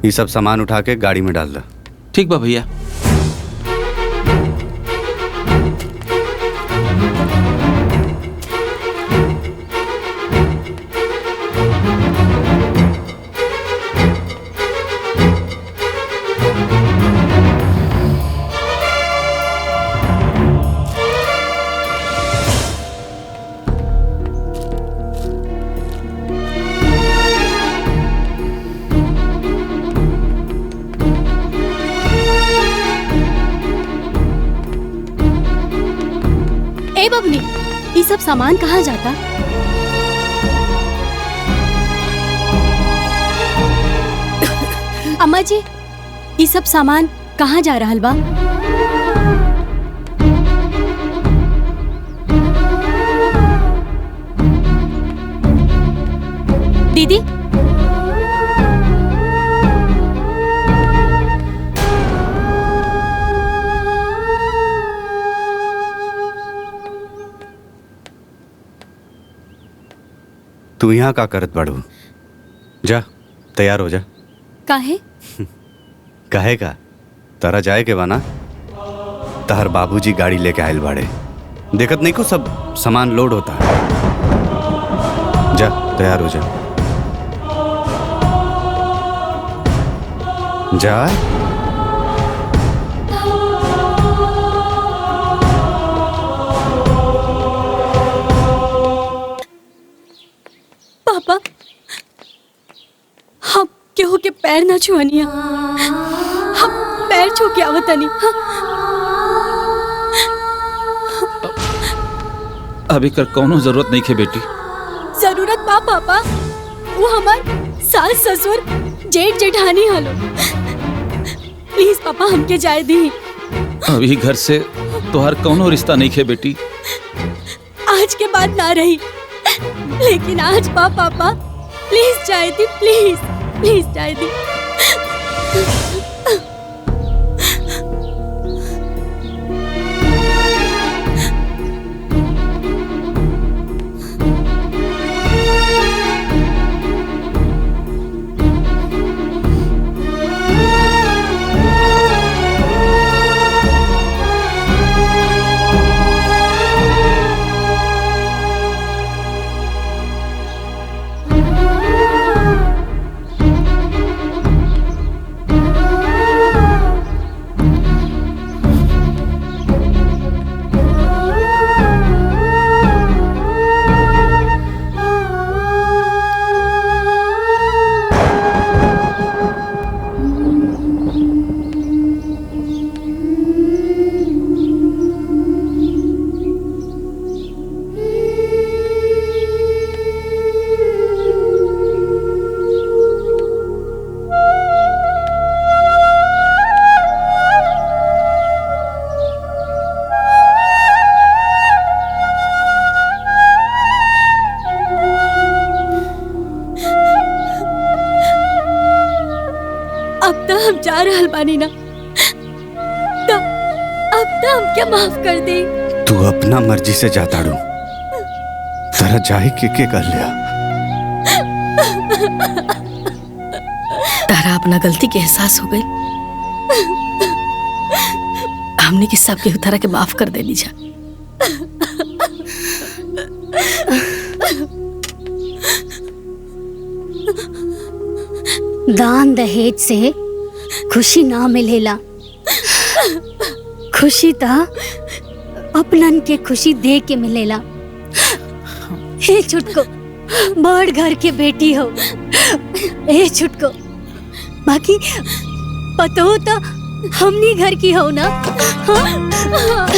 ये सब सामान उठा के गाड़ी में डाल दो। ठीक बा भैया। ए बबनी, ये सब सामान कहाँ जाता? अम्मा जी, ये सब सामान कहाँ जा रहल बा? दीदी, तू यहाँ का करत बाड़ू? जा तैयार हो जा। काहे? काहे का? तारा जाए के बाना? तहर बाबूजी गाड़ी लेके आयल बाड़े, देखत नहीं को सब सामान लोड होता है। जा तैयार हो जा। जा। पापा, हम केहू के पैर ना छुअनिया, हम पैर छू के आवतनी। अभी कर कौनो जरूरत नहीं है बेटी। जरूरत बा पापा, वो हमार सास ससुर जेठ जेठानी हलो। प्लीज पापा हमके जाए दी। अभी घर से तोहर कौनो रिश्ता नहीं है बेटी। आज के बाद ना रही, लेकिन आज बा पापा, प्लीज जाए दी, प्लीज प्लीज जाए दी। अब तो हम जा रहल बानी ना, तो अब तो हम क्या माफ कर दे। तू अपना मर्जी से जाता डू, तारा जाए के कर लिया। तारा अपना गलती के एहसास हो गई। हमने की सब के तारा के माफ कर देनी जा। दान दहेज से खुशी ना मिलेला, खुशी ता अपनन के खुशी दे के मिलेला। हे छुटको, बड़ घर के बेटी हो। हे छुटको, बाकी पतो तो हमनी घर की हो ना। हाँ?